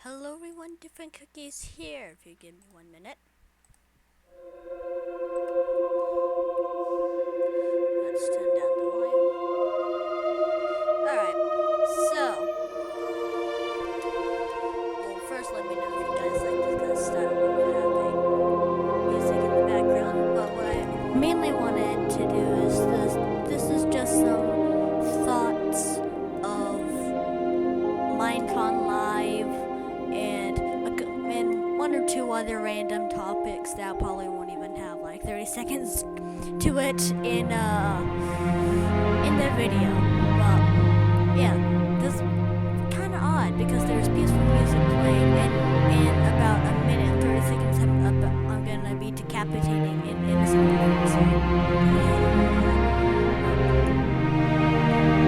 Hello everyone, Different Cookies here. If you give me 1 minute. Let's turn down the volume. Alright, so, well, first let me know if you guys like this kind of style of having music in the background. But what I mainly wanted to do is this is just some thoughts of Minecon Live and one or two other random topics that probably won't even have like 30 seconds to it in the video. But yeah, this kind of odd because there's peaceful music playing, and in about a minute and 30 seconds I'm gonna be decapitating an innocent person.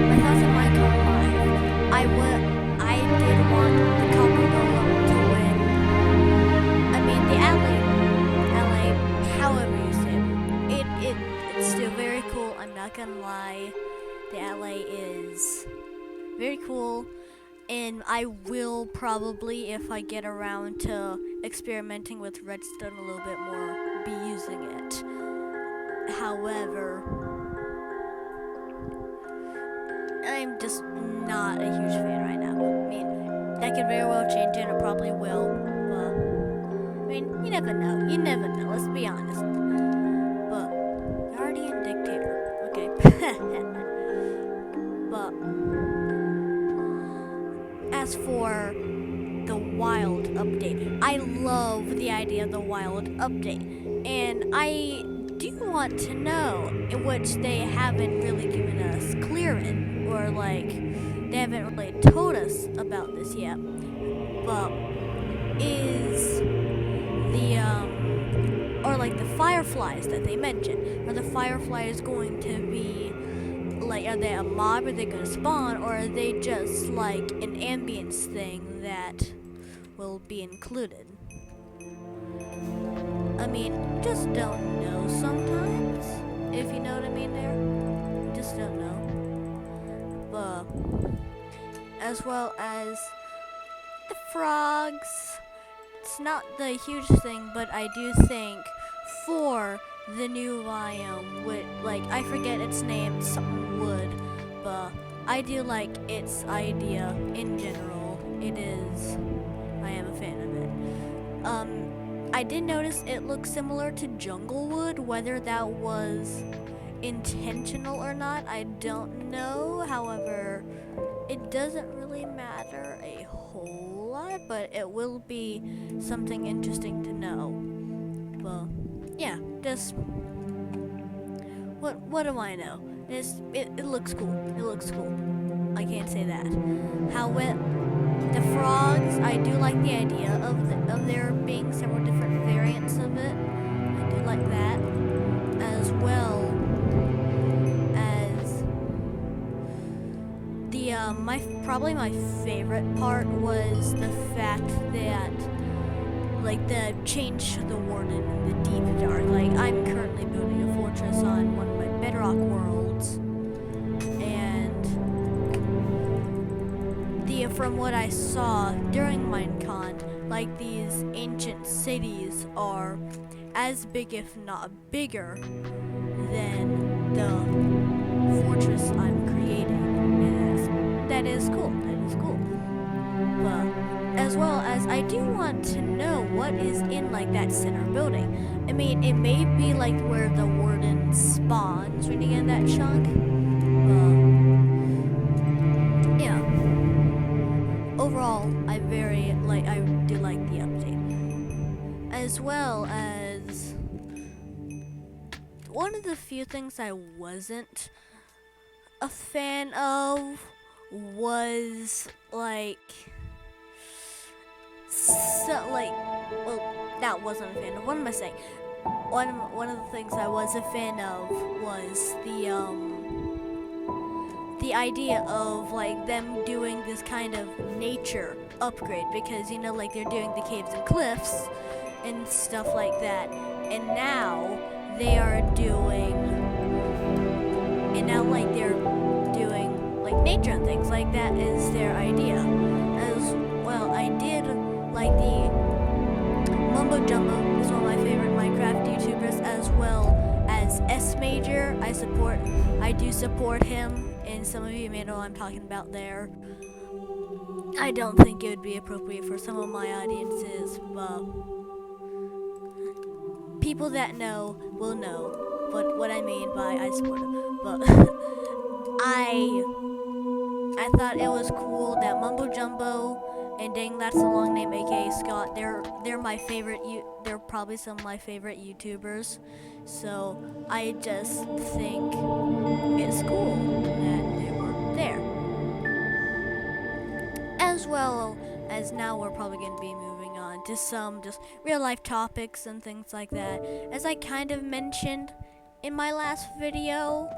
My thoughts on Minecon Live. I did want the copper golem to win. I mean, the alley, however you say it, it's still very cool. I'm not gonna lie, the alley is very cool, and I will probably, if I get around to experimenting with redstone a little bit more, be using it. However, I'm just not a huge fan right now. I mean, that could very well change, and it probably will. I mean, you never know. You never know. Let's be honest. But Guardian Dictator. Okay. But as for the wild update, I love the idea of the wild update, and I do want to know, in which they haven't really given us clearance, or like they haven't really told us about this yet. But is the or like the fireflies that they mentioned, are the fireflies going to be like, are they a mob, are they going to spawn, or are they just like an ambience thing that will be included? I mean, just don't know sometimes, if you know what I mean there. Just don't know. But as well as the frogs, it's not the huge thing, but I do think for the new biome with, like, I forget its name, something wood, but I do like its idea in general. I am a fan of it. I did notice it looks similar to jungle wood. Whether that was intentional or not, I don't know. However, it doesn't really matter a whole lot, but it will be something interesting to know. Well, yeah, just what do I know? It looks cool. It looks cool. I can't say that. However, the frogs, I do like the idea of there being several different variants of it. I do like that, as well as the probably my favorite part was the fact that, like, the change to the warden in the deep dark. Like, I'm currently building a fortress on one of my bedrock worlds, and from what I saw during Minecon, like, these ancient cities are as big, if not bigger, than the fortress I'm creating. And that is cool. That is cool. But as well as, I do want to know what is in, like, that center building. I mean, it may be like where the warden spawns when you get in that chunk. Yeah. Overall, I do like the update. As well as, one of the few things I wasn't a fan of was, like, that wasn't a fan of. What am I saying? One of the things I was a fan of was the idea of, like, them doing this kind of nature upgrade, because, you know, like, they're doing the caves and cliffs and stuff like that, and now they're doing like nature and things like that is their idea. As well, I did Jumbo is one of my favorite Minecraft YouTubers, as well as S Major. I do support him, and some of you may know what I'm talking about there. I don't think it would be appropriate for some of my audiences, but people that know will know what I mean by I support him. But I thought it was cool that Mumbo Jumbo and Dang That's a Long Name, aka Scott, they're my favorite. They're probably some of my favorite YouTubers. So I just think it's cool that they were there. As well as now we're probably going to be moving on to some just real life topics and things like that. As I kind of mentioned in my last video,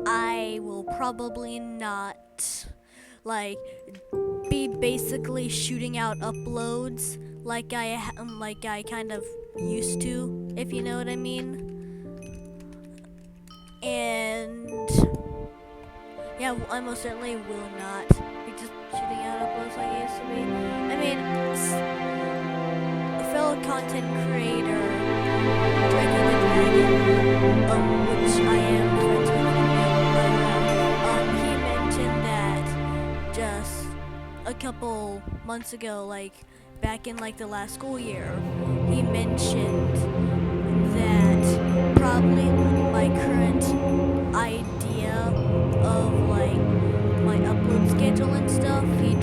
I will probably not be basically shooting out uploads like I kind of used to, if you know what I mean. And yeah, I most certainly will not be just shooting out uploads like I used to be. I mean, a fellow content creator, Dragon the Dragon, which I am friends with, he mentioned that just a couple months ago, back in the last school year, he mentioned that probably my current idea of my upload schedule and stuff, he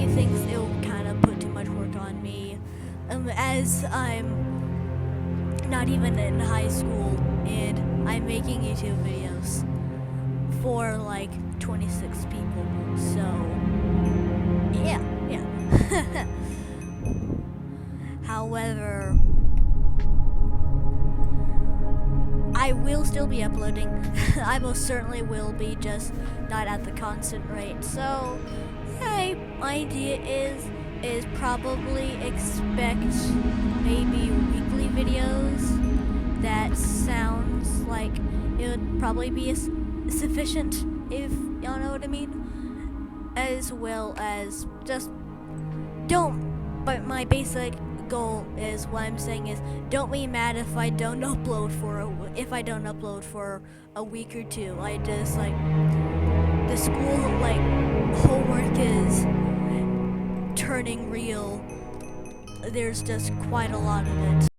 thinks it'll kind of put too much work on me, as I'm not even in high school and I'm making YouTube videos for 26 people. So yeah. However, I will still be uploading. I most certainly will be, just not at the constant rate. So my idea is probably expect maybe weekly videos. That sounds like it would probably be sufficient, if y'all know what I mean. As well as just but my basic goal is, what I'm saying is, don't be mad if I don't upload for a week or two. I just the school homework is turning real. There's just quite a lot of it.